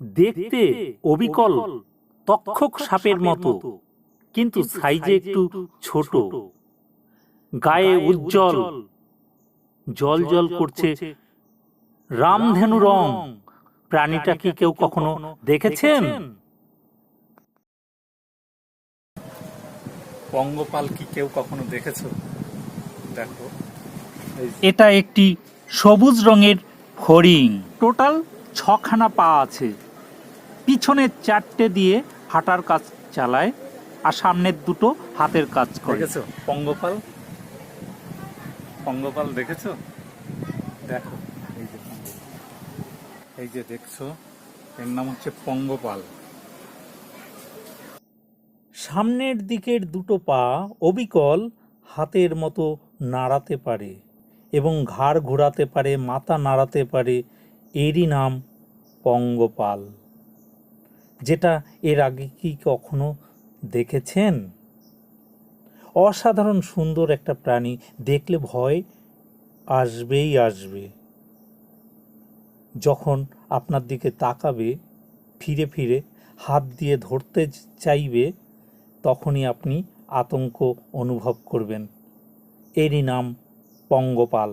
দেখতে অবিকল তক্ষক সাপের মতো, কিন্তু সাইজে একটু ছোট, গায়ে উজ্জ্বল জল জল করছে রামধেনু রং। প্রাণীটা কি কেউ কখনো দেখেছেন? পঙ্গপাল কি কেউ কখনো দেখেছো? দেখো, এটা একটি সবুজ রঙের হরিণ। টোটাল 6খানা পা আছে। পিছনের 4টে দিয়ে হাঁটার কাজ চালায়, আর সামনের 2টো হাতের কাজ করে। দেখেছো পঙ্গপাল? পঙ্গপাল দেখেছো? দেখো, এই যে দেখছো, এর নাম হচ্ছে পঙ্গপাল। সামনের দিকের 2টো পা অবিকল হাতের মতো নাড়াতে পারে এবং ঘাড় ঘোরাতে পারে, মাথা নাড়াতে পারে। এরই নাম পঙ্গপাল। যেটা এর আগে কি কখনো দেখেছেন? অসাধারণ সুন্দর একটা প্রাণী, দেখলে ভয় আসবেই আসবে। যখন আপনার দিকে তাকাবে, ফিরে ফিরে হাত দিয়ে ধরতে চাইবে, তখনই আপনি আতঙ্ক অনুভব করবেন। এরই নাম পঙ্গপাল।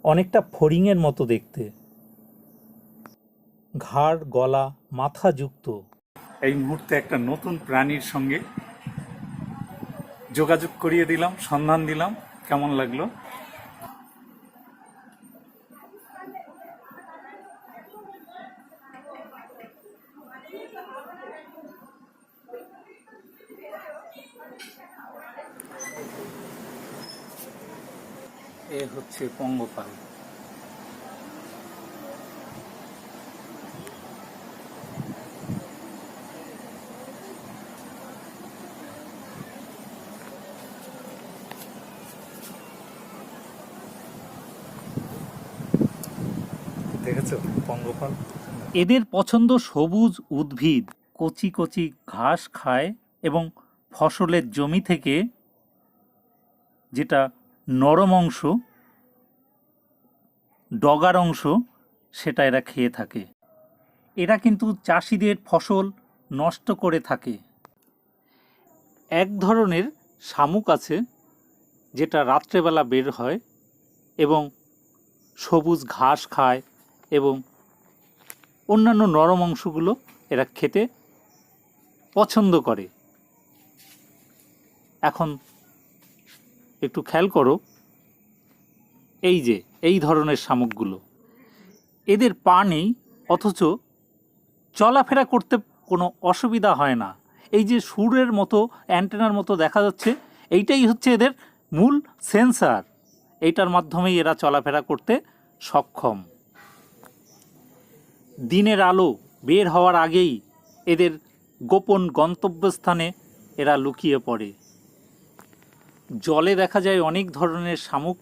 অনেকটা ফড়িংয়ের মতো দেখতে, ঘাড়, গলা, মাথা যুক্ত। এই মুহূর্তে একটা নতুন প্রাণীর সঙ্গে যোগাযোগ করিয়ে দিলাম, সন্ধান দিলাম। কেমন লাগলো? এ হচ্ছে পঙ্গপাল। দেখেছো পঙ্গপাল? এদের পছন্দ সবুজ উদ্ভিদ, কচি কচি ঘাস খায় এবং ফসলের জমি থেকে যেটা নরম অংশ, ডগার অংশ, সেটা এরা খেয়ে থাকে। এরা কিন্তু চাষিদের ফসল নষ্ট করে থাকে। এক ধরনের শামুক আছে যেটা রাত্রেবেলা বের হয় এবং সবুজ ঘাস খায় এবং অন্যান্য নরম অংশগুলো এরা খেতে পছন্দ করে। এখন একটু খেয়াল করো, এই যে এই ধরনের শামুকগুলো, এদের পা নেই, অথচ চলাফেরা করতে কোনো অসুবিধা হয় না। এই যে সুরের মতো, অ্যান্টেনার মতো দেখা যাচ্ছে, এইটাই হচ্ছে এদের মূল সেন্সার। এইটার মাধ্যমেই এরা চলাফেরা করতে সক্ষম। দিনের আলো বের হওয়ার আগেই এদের গোপন গন্তব্যস্থানে এরা লুকিয়ে পড়ে। জলে দেখা যায় অনেক ধরনের শামুক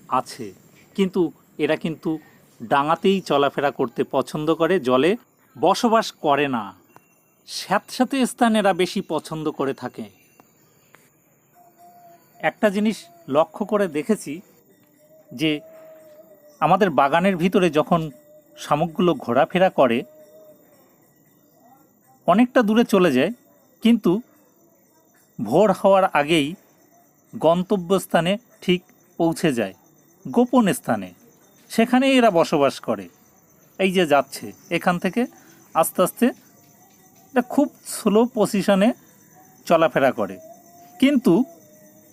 আছে, কিন্তু এরা কিন্তু ডাঙাতেই চলাফেরা করতে পছন্দ করে, জলে বসবাস করে না। স্যাঁতস্যাঁতে স্থান এরা বেশি পছন্দ করে থাকে। একটা জিনিস লক্ষ্য করে দেখেছি যে আমাদের বাগানের ভিতরে যখন শামুকগুলো ঘোরাফেরা করে, অনেকটা দূরে চলে যায়, কিন্তু ভোর হওয়ার আগেই গন্তব্যস্থানে ঠিক পৌঁছে যায়, গোপন স্থানে। সেখানেই এরা বসবাস করে। এই যে যাচ্ছে, এখান থেকে আস্তে আস্তে এটা খুব স্লো পজিশনে চলাফেরা করে, কিন্তু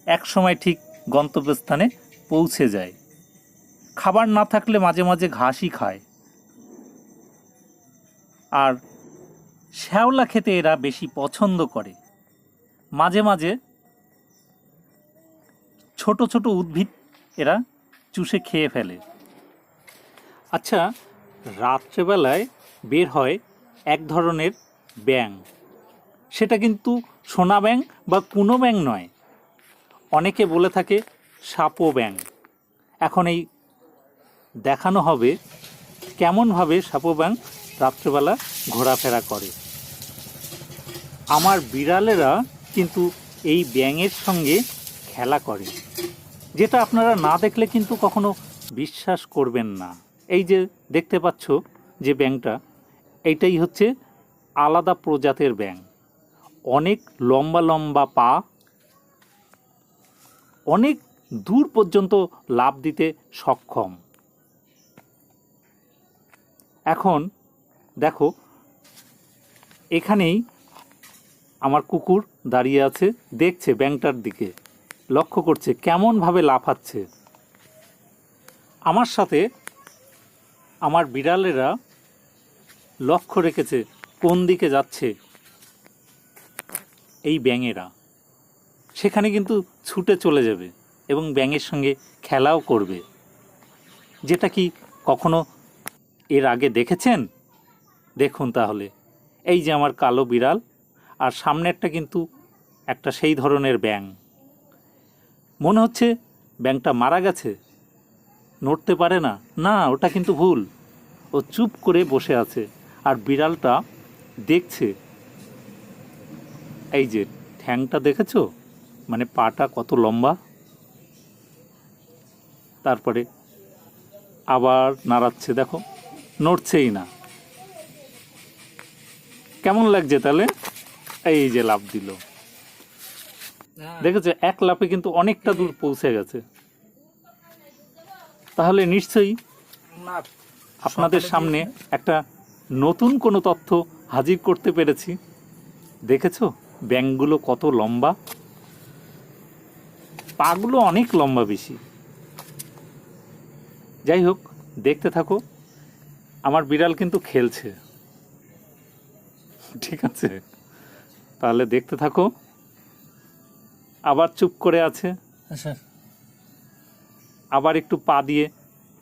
এক সময় ঠিক গন্তব্যস্থানে পৌঁছে যায়। খাবার না থাকলে মাঝে মাঝে ঘাসই খায়। আর শ্যাওলা খেতে এরা বেশি পছন্দ করে। মাঝে মাঝে ছোট ছোট উদ্ভিদ এরা চুষে খেয়ে ফেলে। আচ্ছা, রাত্রেবেলায় বের হয় এক ধরনের ব্যাঙ। সেটা কিন্তু সোনা ব্যাঙ বা কুনো ব্যাঙ নয়, অনেকে বলে থাকে সাপো ব্যাঙ। এখন এই দেখানো হবে কেমনভাবে সাপো ব্যাঙ রাত্রেবেলা ঘোরাফেরা করে। আমার বিড়ালেরা কিন্তু এই ব্যাঙের সঙ্গে খেলা করে, যেটা আপনারা না দেখলে কিন্তু কখনো বিশ্বাস করবেন না। এই যে দেখতে পাচ্ছ যে ব্যাঙটা, এইটাই হচ্ছে আলাদা প্রজাতির ব্যাঙ। অনেক লম্বা লম্বা পা, অনেক দূর পর্যন্ত লাফ দিতে সক্ষম। এখন দেখো, এখানেই আমার কুকুর দাঁড়িয়ে আছে, দেখছে ব্যাঙটার দিকে, লক্ষ্য করছে কেমনভাবে লাফাচ্ছে। আমার সাথে আমার বিড়ালেরা লক্ষ্য রেখেছে কোন দিকে যাচ্ছে এই ব্যাঙেরা। সেখানে কিন্তু ছুটে চলে যাবে এবং ব্যাঙের সঙ্গে খেলাও করবে। যেটা কি কখনো এর আগে দেখেছেন? দেখুন তাহলে, এই যে আমার কালো বিড়াল, আর সামনেরটা কিন্তু একটা সেই ধরনের ব্যাঙ। মনে হচ্ছে ব্যাঙটা মারা গেছে, নড়তে পারে না। না, ওটা কিন্তু ভুল। ও চুপ করে বসে আছে আর বিড়ালটা দেখছে। এই যে ঠ্যাংটা দেখেছো, মানে পাটা কত লম্বা। তারপরে আবার নাড়াচ্ছে, দেখো নড়ছেই না। কেমন লাগছে তাহলে? এই যে লাফ দিল, দেখেছো, এক লাফে কিন্তু অনেকটা দূর পৌঁছে গেছে। তাহলে নিশ্চয়ই আপনাদের সামনে একটা নতুন কোনো তথ্য হাজির করতে পেরেছি। দেখেছো ব্যাঙগুলো কত লম্বা, পাগুলো অনেক লম্বা বেশি। যাই হোক, দেখতে থাকো। আমার বিড়াল কিন্তু খেলছে, ঠিক আছে? তাহলে দেখতে থাকো। আবার চুপ করে আছে, আবার একটু পা দিয়ে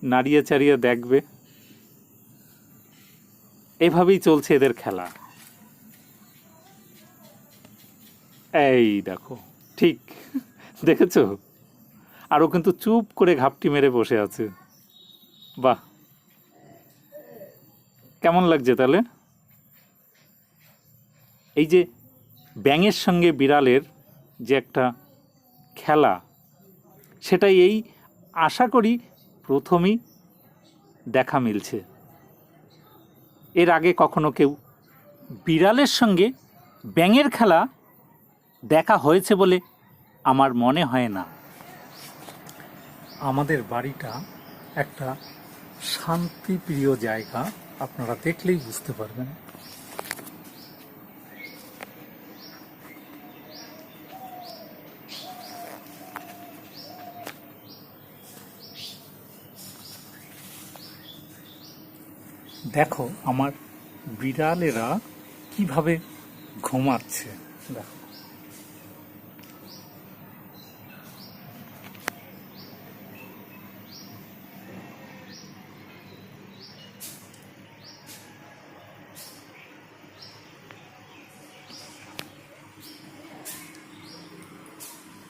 নাড়িয়ে চাড়িয়ে দেখবে। এভাবেই চলছে এদের খেলা। এই দেখো, ঠিক দেখেছো? আরও কিন্তু চুপ করে ঘাপটি মেরে বসে আছে। বাহ, কেমন লাগছে তাহলে? এই যে ব্যাঙের সঙ্গে বিড়ালের যে একটা খেলা, সেটাই এই আশা করি প্রথমেই দেখা মিলছে। এর আগে কখনো কেউ বিড়ালের সঙ্গে ব্যাঙের খেলা দেখা হয়েছে বলে আমার মনে হয় না। আমাদের বাড়িটা একটা শান্তিপ্রিয় জায়গা, আপনারা দেখলেই বুঝতে পারবেন। দেখো আমার বিড়ালেরা কিভাবে ঘুমাচ্ছে, দেখো।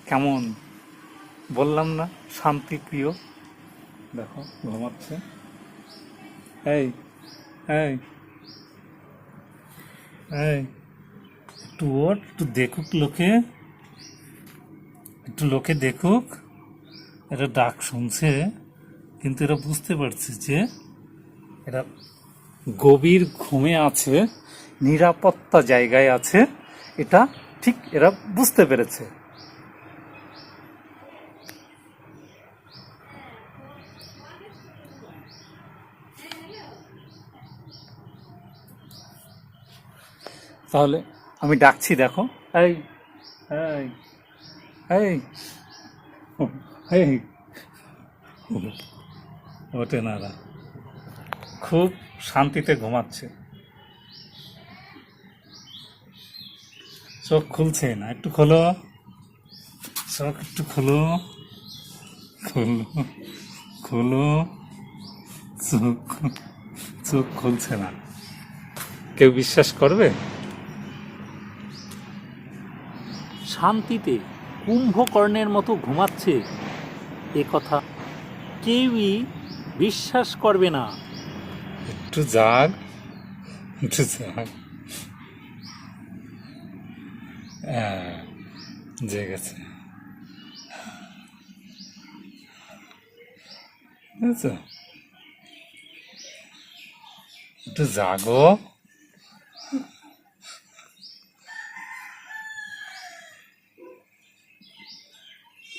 কেমন বললাম না, শান্তিপ্রিয়। দেখো ঘুমাচ্ছে। এই এই এই একটু ওঠ, একটু দেখুক লোকে, একটু লোকে দেখুক। এরা ডাক শুনছে, কিন্তু এরা বুঝতে পারছে যে এরা গভীর ঘুমে আছে, নিরাপত্তা জায়গায় আছে। এটা ঠিক এরা বুঝতে পেরেছে। তাহলে আমি ডাকছি, দেখো। এই এই এই এই ওঠে না, খুব শান্তিতে ঘুমাচ্ছে। চোখ খুলছে না, একটু খোলো চোখ, একটু খোলো খোলো খোলো চোখ, চোখ খুলছে না। কেউ বিশ্বাস করবে? শান্তিতে কুম্ভকর্ণের মতো ঘুমাচ্ছে, এ কথা কেউই বিশ্বাস করবে না। একটু জাগ, একটু জাগ। জেগেছে, বুঝেছো? একটু জাগো।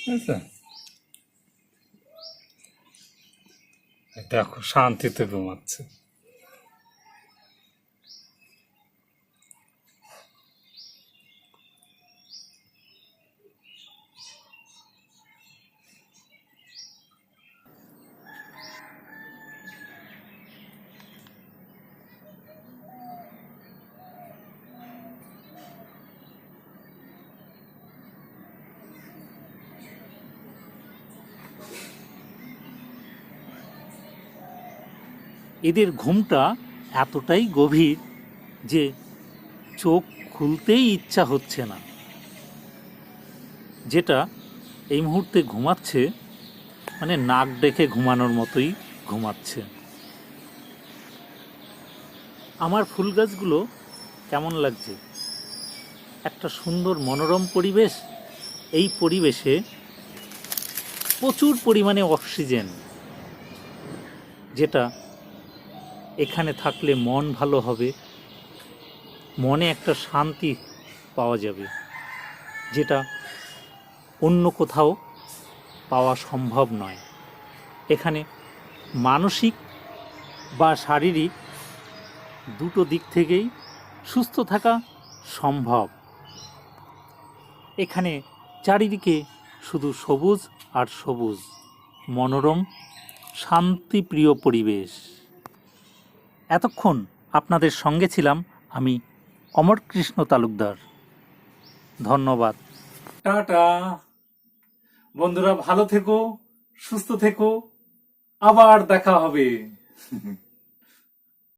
বুঝলে? দেখো শান্তিতে ঘুমাচ্ছে। এদের ঘুমটা এতটাই গভীর যে চোখ খুলতেই ইচ্ছা হচ্ছে না। যেটা এই মুহূর্তে ঘুমাচ্ছে মানে নাক ডেকে ঘুমানোর মতোই ঘুমাচ্ছে। আমার ফুল গাছগুলো কেমন লাগছে? একটা সুন্দর মনোরম পরিবেশ। এই পরিবেশে প্রচুর পরিমাণে অক্সিজেন, যেটা এখানে থাকলে মন ভালো হবে, মনে একটা শান্তি পাওয়া যাবে, যেটা অন্য কোথাও পাওয়া সম্ভব নয়। এখানে মানসিক বা শারীরিক দুটো দিক থেকেই সুস্থ থাকা সম্ভব। এখানে চারিদিকে শুধু সবুজ আর সবুজ, মনোরম শান্তিপ্রিয় পরিবেশ। এতক্ষণ আপনাদের সঙ্গে ছিলাম আমি অমরকৃষ্ণ তালুকদার। ধন্যবাদ। টাটা বন্ধুরা, ভালো থেকো, সুস্থ থেকো, আবার দেখা হবে।